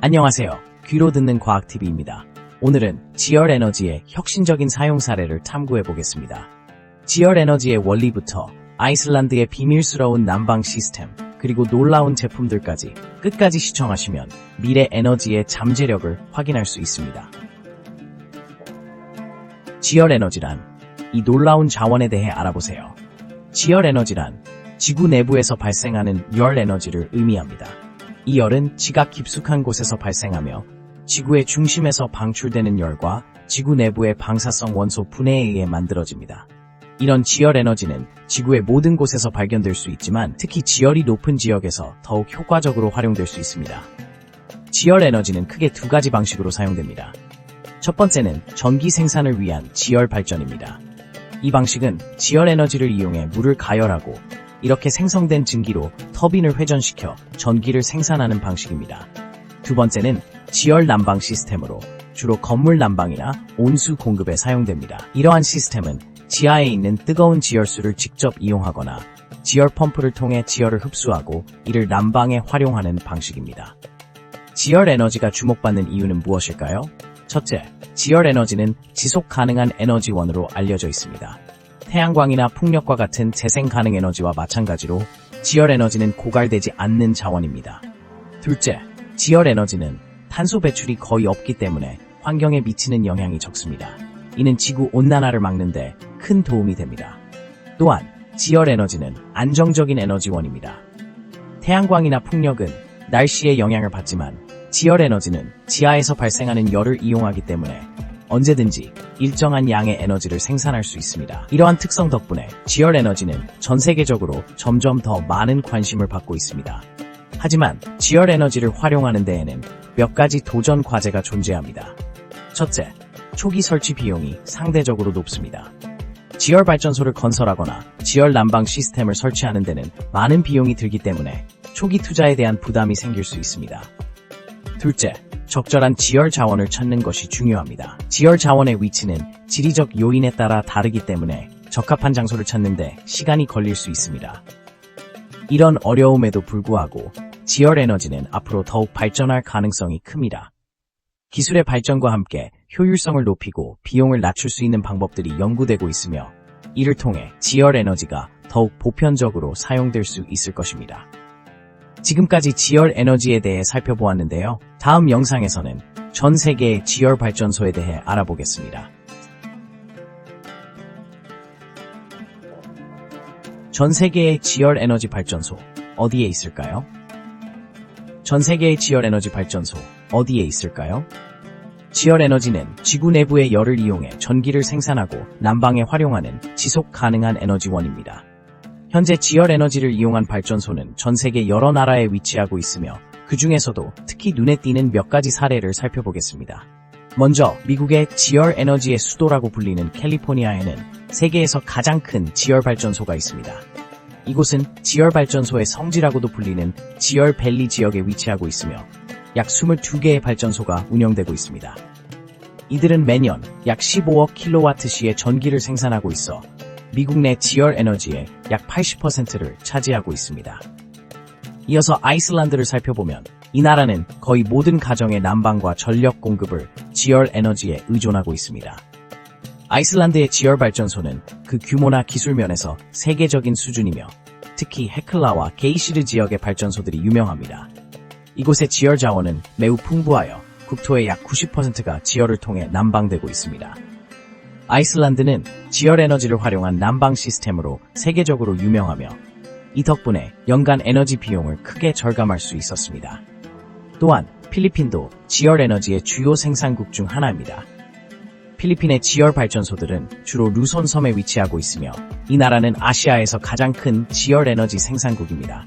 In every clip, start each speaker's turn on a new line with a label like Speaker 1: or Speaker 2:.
Speaker 1: 안녕하세요. 귀로 듣는 과학TV입니다. 오늘은 지열에너지의 혁신적인 사용 사례를 탐구해 보겠습니다. 지열에너지의 원리부터 아이슬란드의 비밀스러운 난방 시스템, 그리고 놀라운 제품들까지 끝까지 시청하시면 미래 에너지의 잠재력을 확인할 수 있습니다. 지열에너지란 이 놀라운 자원에 대해 알아보세요. 지열에너지란 지구 내부에서 발생하는 열 에너지를 의미합니다. 이 열은 지각 깊숙한 곳에서 발생하며 지구의 중심에서 방출되는 열과 지구 내부의 방사성 원소 분해에 의해 만들어집니다. 이런 지열 에너지는 지구의 모든 곳에서 발견될 수 있지만 특히 지열이 높은 지역에서 더욱 효과적으로 활용될 수 있습니다. 지열 에너지는 크게 두 가지 방식으로 사용됩니다. 첫 번째는 전기 생산을 위한 지열 발전입니다. 이 방식은 지열 에너지를 이용해 물을 가열하고 이렇게 생성된 증기로 터빈을 회전시켜 전기를 생산하는 방식입니다. 두 번째는 지열 난방 시스템으로 주로 건물 난방이나 온수 공급에 사용됩니다. 이러한 시스템은 지하에 있는 뜨거운 지열수를 직접 이용하거나 지열 펌프를 통해 지열을 흡수하고 이를 난방에 활용하는 방식입니다. 지열 에너지가 주목받는 이유는 무엇일까요? 첫째, 지열 에너지는 지속 가능한 에너지원으로 알려져 있습니다. 태양광이나 풍력과 같은 재생 가능 에너지와 마찬가지로 지열 에너지는 고갈되지 않는 자원입니다. 둘째, 지열 에너지는 탄소 배출이 거의 없기 때문에 환경에 미치는 영향이 적습니다. 이는 지구 온난화를 막는 데 큰 도움이 됩니다. 또한 지열 에너지는 안정적인 에너지원입니다. 태양광이나 풍력은 날씨의 영향을 받지만 지열 에너지는 지하에서 발생하는 열을 이용하기 때문에 언제든지 일정한 양의 에너지를 생산할 수 있습니다. 이러한 특성 덕분에 지열 에너지는 전 세계적으로 점점 더 많은 관심을 받고 있습니다. 하지만 지열 에너지를 활용하는 데에는 몇 가지 도전 과제가 존재합니다. 첫째, 초기 설치 비용이 상대적으로 높습니다. 지열 발전소를 건설하거나 지열 난방 시스템을 설치하는 데는 많은 비용이 들기 때문에 초기 투자에 대한 부담이 생길 수 있습니다. 둘째, 적절한 지열 자원을 찾는 것이 중요합니다. 지열 자원의 위치는 지리적 요인에 따라 다르기 때문에 적합한 장소를 찾는데 시간이 걸릴 수 있습니다. 이런 어려움에도 불구하고 지열 에너지는 앞으로 더욱 발전할 가능성이 큽니다. 기술의 발전과 함께 효율성을 높이고 비용을 낮출 수 있는 방법들이 연구되고 있으며 이를 통해 지열 에너지가 더욱 보편적으로 사용될 수 있을 것입니다. 지금까지 지열 에너지에 대해 살펴보았는데요. 다음 영상에서는 전 세계의 지열 발전소에 대해 알아보겠습니다. 전 세계의 지열 에너지 발전소 어디에 있을까요? 전 세계의 지열 에너지 발전소 어디에 있을까요? 지열 에너지는 지구 내부의 열을 이용해 전기를 생산하고 난방에 활용하는 지속 가능한 에너지원입니다. 현재 지열 에너지를 이용한 발전소는 전 세계 여러 나라에 위치하고 있으며 그 중에서도 특히 눈에 띄는 몇 가지 사례를 살펴보겠습니다. 먼저 미국의 지열 에너지의 수도라고 불리는 캘리포니아에는 세계에서 가장 큰 지열 발전소가 있습니다. 이곳은 지열 발전소의 성지라고도 불리는 지열 밸리 지역에 위치하고 있으며 약 22개의 발전소가 운영되고 있습니다. 이들은 매년 약 15억 킬로와트시의 전기를 생산하고 있어 미국 내 지열 에너지의 약 80%를 차지하고 있습니다. 이어서 아이슬란드를 살펴보면 이 나라는 거의 모든 가정의 난방과 전력 공급을 지열 에너지에 의존하고 있습니다. 아이슬란드의 지열 발전소는 그 규모나 기술 면에서 세계적인 수준이며 특히 헤클라와 게이시르 지역의 발전소들이 유명합니다. 이곳의 지열 자원은 매우 풍부하여 국토의 약 90%가 지열을 통해 난방되고 있습니다. 아이슬란드는 지열 에너지를 활용한 난방 시스템으로 세계적으로 유명하며 이 덕분에 연간 에너지 비용을 크게 절감할 수 있었습니다. 또한 필리핀도 지열 에너지의 주요 생산국 중 하나입니다. 필리핀의 지열 발전소들은 주로 루손 섬에 위치하고 있으며 이 나라는 아시아에서 가장 큰 지열 에너지 생산국입니다.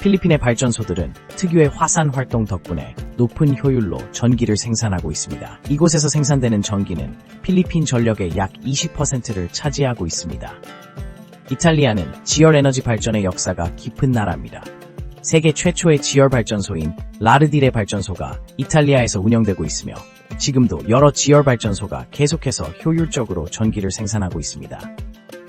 Speaker 1: 필리핀의 발전소들은 특유의 화산 활동 덕분에 높은 효율로 전기를 생산하고 있습니다. 이곳에서 생산되는 전기는 필리핀 전력의 약 20%를 차지하고 있습니다. 이탈리아는 지열 에너지 발전의 역사가 깊은 나라입니다. 세계 최초의 지열 발전소인 라르디레 발전소가 이탈리아에서 운영되고 있으며 지금도 여러 지열 발전소가 계속해서 효율적으로 전기를 생산하고 있습니다.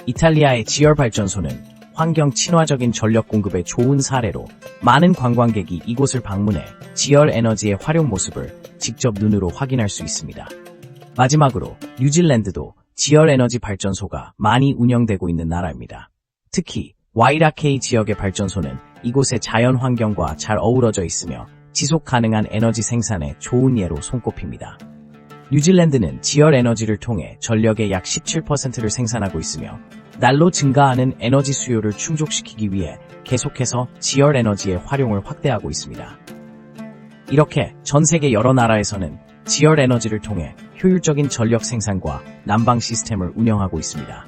Speaker 1: 이탈리아의 지열 발전소는 환경 친화적인 전력 공급의 좋은 사례로 많은 관광객이 이곳을 방문해 지열 에너지의 활용 모습을 직접 눈으로 확인할 수 있습니다. 마지막으로 뉴질랜드도 지열 에너지 발전소가 많이 운영되고 있는 나라입니다. 특히 와이라케이 지역의 발전소는 이곳의 자연 환경과 잘 어우러져 있으며 지속 가능한 에너지 생산에 좋은 예로 손꼽힙니다. 뉴질랜드는 지열 에너지를 통해 전력의 약 17%를 생산하고 있으며 날로 증가하는 에너지 수요를 충족시키기 위해 계속해서 지열 에너지의 활용을 확대하고 있습니다. 이렇게 전 세계 여러 나라에서는 지열 에너지를 통해 효율적인 전력 생산과 난방 시스템을 운영하고 있습니다.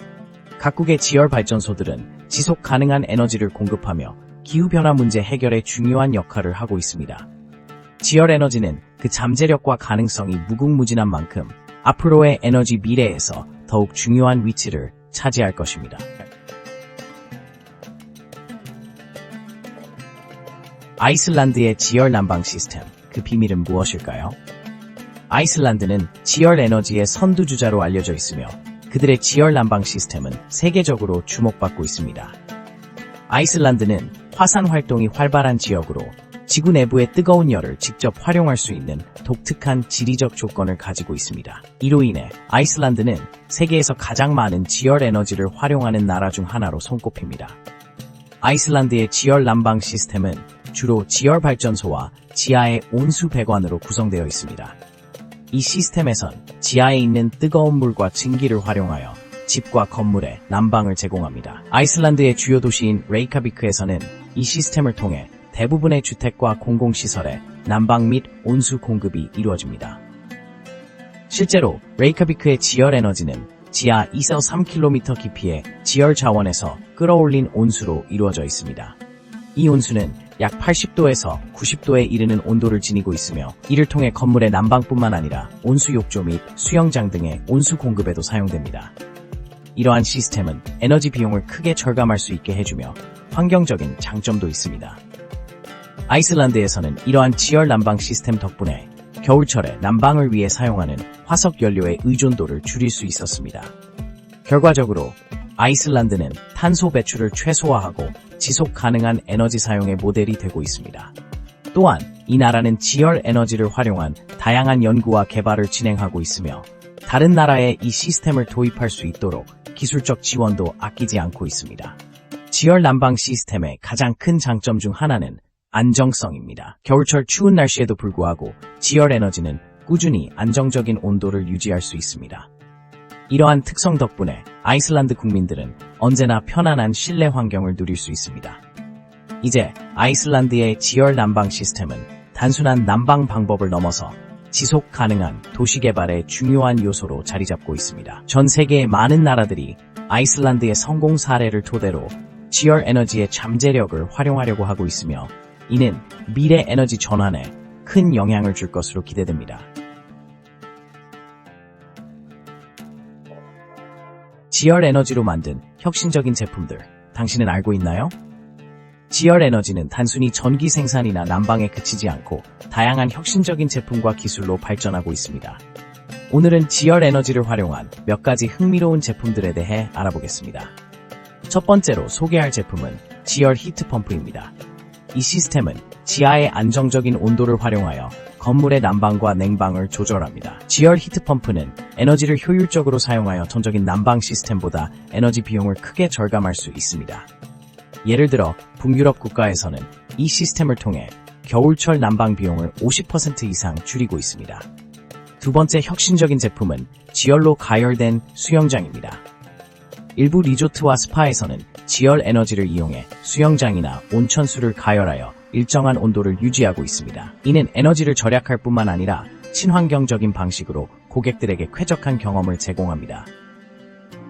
Speaker 1: 각국의 지열 발전소들은 지속 가능한 에너지를 공급하며 기후변화 문제 해결에 중요한 역할을 하고 있습니다. 지열 에너지는 그 잠재력과 가능성이 무궁무진한 만큼 앞으로의 에너지 미래에서 더욱 중요한 위치를 차지할 것입니다. 아이슬란드의 지열 난방 시스템, 그 비밀은 무엇일까요? 아이슬란드는 지열 에너지의 선두주자로 알려져 있으며 그들의 지열 난방 시스템은 세계적으로 주목받고 있습니다. 아이슬란드는 화산 활동이 활발한 지역으로 지구 내부의 뜨거운 열을 직접 활용할 수 있는 독특한 지리적 조건을 가지고 있습니다. 이로 인해 아이슬란드는 세계에서 가장 많은 지열 에너지를 활용하는 나라 중 하나로 손꼽힙니다. 아이슬란드의 지열 난방 시스템은 주로 지열 발전소와 지하의 온수 배관으로 구성되어 있습니다. 이 시스템에선 지하에 있는 뜨거운 물과 증기를 활용하여 집과 건물에 난방을 제공합니다. 아이슬란드의 주요 도시인 레이카비크에서는 이 시스템을 통해 대부분의 주택과 공공시설에 난방 및 온수 공급이 이루어집니다. 실제로 레이카비크의 지열 에너지는 지하 2에서 3km 깊이의 지열 자원에서 끌어올린 온수로 이루어져 있습니다. 이 온수는 약 80도에서 90도에 이르는 온도를 지니고 있으며 이를 통해 건물의 난방뿐만 아니라 온수 욕조 및 수영장 등의 온수 공급에도 사용됩니다. 이러한 시스템은 에너지 비용을 크게 절감할 수 있게 해주며 환경적인 장점도 있습니다. 아이슬란드에서는 이러한 지열 난방 시스템 덕분에 겨울철에 난방을 위해 사용하는 화석 연료의 의존도를 줄일 수 있었습니다. 결과적으로 아이슬란드는 탄소 배출을 최소화하고 지속 가능한 에너지 사용의 모델이 되고 있습니다. 또한 이 나라는 지열 에너지를 활용한 다양한 연구와 개발을 진행하고 있으며 다른 나라에 이 시스템을 도입할 수 있도록 기술적 지원도 아끼지 않고 있습니다. 지열 난방 시스템의 가장 큰 장점 중 하나는 안정성입니다. 겨울철 추운 날씨에도 불구하고 지열 에너지는 꾸준히 안정적인 온도를 유지할 수 있습니다. 이러한 특성 덕분에 아이슬란드 국민들은 언제나 편안한 실내 환경을 누릴 수 있습니다. 이제 아이슬란드의 지열 난방 시스템은 단순한 난방 방법을 넘어서 지속 가능한 도시 개발의 중요한 요소로 자리 잡고 있습니다. 전 세계의 많은 나라들이 아이슬란드의 성공 사례를 토대로 지열 에너지의 잠재력을 활용하려고 하고 있으며 이는 미래 에너지 전환에 큰 영향을 줄 것으로 기대됩니다. 지열 에너지로 만든 혁신적인 제품들, 당신은 알고 있나요? 지열 에너지는 단순히 전기 생산이나 난방에 그치지 않고 다양한 혁신적인 제품과 기술로 발전하고 있습니다. 오늘은 지열 에너지를 활용한 몇 가지 흥미로운 제품들에 대해 알아보겠습니다. 첫 번째로 소개할 제품은 지열 히트펌프입니다. 이 시스템은 지하의 안정적인 온도를 활용하여 건물의 난방과 냉방을 조절합니다. 지열 히트펌프는 에너지를 효율적으로 사용하여 전적인 난방 시스템보다 에너지 비용을 크게 절감할 수 있습니다. 예를 들어 북유럽 국가에서는 이 시스템을 통해 겨울철 난방 비용을 50% 이상 줄이고 있습니다. 두 번째 혁신적인 제품은 지열로 가열된 수영장입니다. 일부 리조트와 스파에서는 지열 에너지를 이용해 수영장이나 온천수를 가열하여 일정한 온도를 유지하고 있습니다. 이는 에너지를 절약할 뿐만 아니라 친환경적인 방식으로 고객들에게 쾌적한 경험을 제공합니다.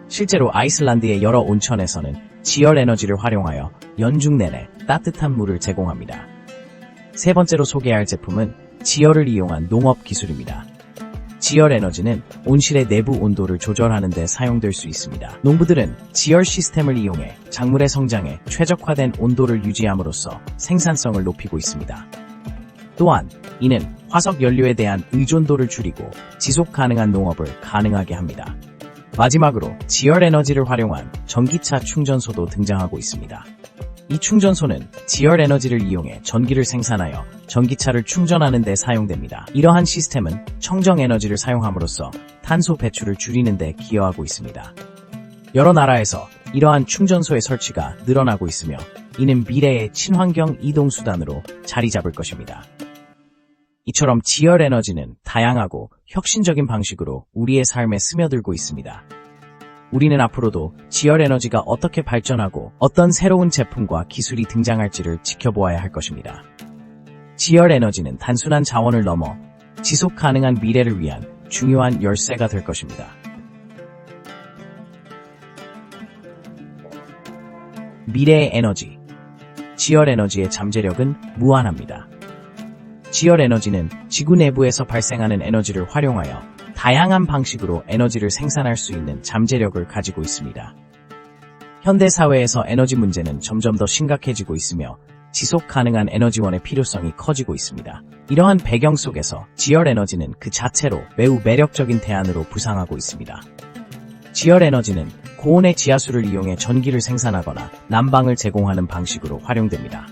Speaker 1: 실제로 아이슬란드의 여러 온천에서는 지열 에너지를 활용하여 연중 내내 따뜻한 물을 제공합니다. 세 번째로 소개할 제품은 지열을 이용한 농업 기술입니다. 지열 에너지는 온실의 내부 온도를 조절하는 데 사용될 수 있습니다. 농부들은 지열 시스템을 이용해 작물의 성장에 최적화된 온도를 유지함으로써 생산성을 높이고 있습니다. 또한 이는 화석 연료에 대한 의존도를 줄이고 지속 가능한 농업을 가능하게 합니다. 마지막으로 지열 에너지를 활용한 전기차 충전소도 등장하고 있습니다. 이 충전소는 지열 에너지를 이용해 전기를 생산하여 전기차를 충전하는 데 사용됩니다. 이러한 시스템은 청정 에너지를 사용함으로써 탄소 배출을 줄이는 데 기여하고 있습니다. 여러 나라에서 이러한 충전소의 설치가 늘어나고 있으며 이는 미래의 친환경 이동 수단으로 자리 잡을 것입니다. 이처럼 지열 에너지는 다양하고 혁신적인 방식으로 우리의 삶에 스며들고 있습니다. 우리는 앞으로도 지열 에너지가 어떻게 발전하고 어떤 새로운 제품과 기술이 등장할지를 지켜보아야 할 것입니다. 지열 에너지는 단순한 자원을 넘어 지속 가능한 미래를 위한 중요한 열쇠가 될 것입니다. 미래의 에너지. 지열 에너지의 잠재력은 무한합니다. 지열 에너지는 지구 내부에서 발생하는 에너지를 활용하여 다양한 방식으로 에너지를 생산할 수 있는 잠재력을 가지고 있습니다. 현대 사회에서 에너지 문제는 점점 더 심각해지고 있으며 지속 가능한 에너지원의 필요성이 커지고 있습니다. 이러한 배경 속에서 지열 에너지는 그 자체로 매우 매력적인 대안으로 부상하고 있습니다. 지열 에너지는 고온의 지하수를 이용해 전기를 생산하거나 난방을 제공하는 방식으로 활용됩니다.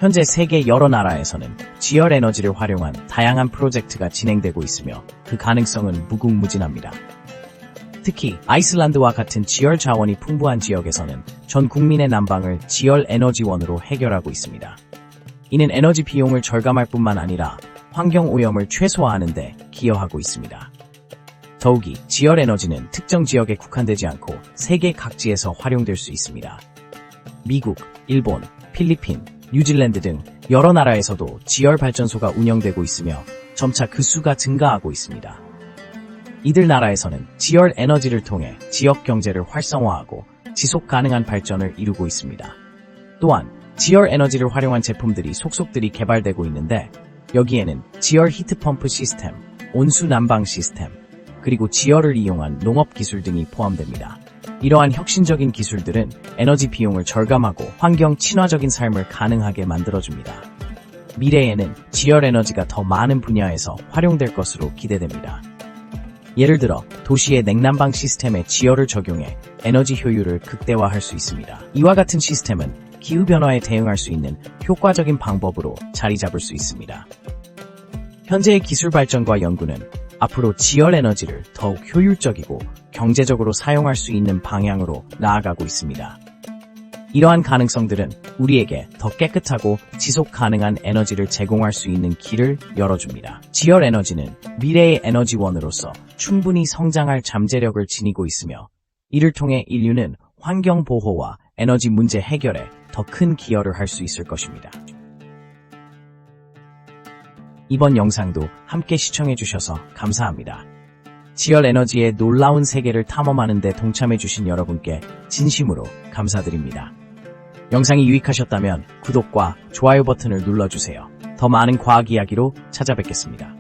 Speaker 1: 현재 세계 여러 나라에서는 지열 에너지를 활용한 다양한 프로젝트가 진행되고 있으며 그 가능성은 무궁무진합니다. 특히 아이슬란드와 같은 지열 자원이 풍부한 지역에서는 전 국민의 난방을 지열 에너지원으로 해결하고 있습니다. 이는 에너지 비용을 절감할 뿐만 아니라 환경 오염을 최소화하는 데 기여하고 있습니다. 더욱이 지열 에너지는 특정 지역에 국한되지 않고 세계 각지에서 활용될 수 있습니다. 미국, 일본, 필리핀, 뉴질랜드 등 여러 나라에서도 지열 발전소가 운영되고 있으며 점차 그 수가 증가하고 있습니다. 이들 나라에서는 지열 에너지를 통해 지역 경제를 활성화하고 지속 가능한 발전을 이루고 있습니다. 또한 지열 에너지를 활용한 제품들이 속속들이 개발되고 있는데 여기에는 지열 히트펌프 시스템, 온수 난방 시스템, 그리고 지열을 이용한 농업 기술 등이 포함됩니다. 이러한 혁신적인 기술들은 에너지 비용을 절감하고 환경 친화적인 삶을 가능하게 만들어줍니다. 미래에는 지열 에너지가 더 많은 분야에서 활용될 것으로 기대됩니다. 예를 들어 도시의 냉난방 시스템에 지열을 적용해 에너지 효율을 극대화할 수 있습니다. 이와 같은 시스템은 기후변화에 대응할 수 있는 효과적인 방법으로 자리 잡을 수 있습니다. 현재의 기술 발전과 연구는 앞으로 지열 에너지를 더욱 효율적이고 경제적으로 사용할 수 있는 방향으로 나아가고 있습니다. 이러한 가능성들은 우리에게 더 깨끗하고 지속 가능한 에너지를 제공할 수 있는 길을 열어줍니다. 지열 에너지는 미래의 에너지원으로서 충분히 성장할 잠재력을 지니고 있으며 이를 통해 인류는 환경 보호와 에너지 문제 해결에 더 큰 기여를 할 수 있을 것입니다. 이번 영상도 함께 시청해주셔서 감사합니다. 지열 에너지의 놀라운 세계를 탐험하는 데 동참해주신 여러분께 진심으로 감사드립니다. 영상이 유익하셨다면 구독과 좋아요 버튼을 눌러주세요. 더 많은 과학 이야기로 찾아뵙겠습니다.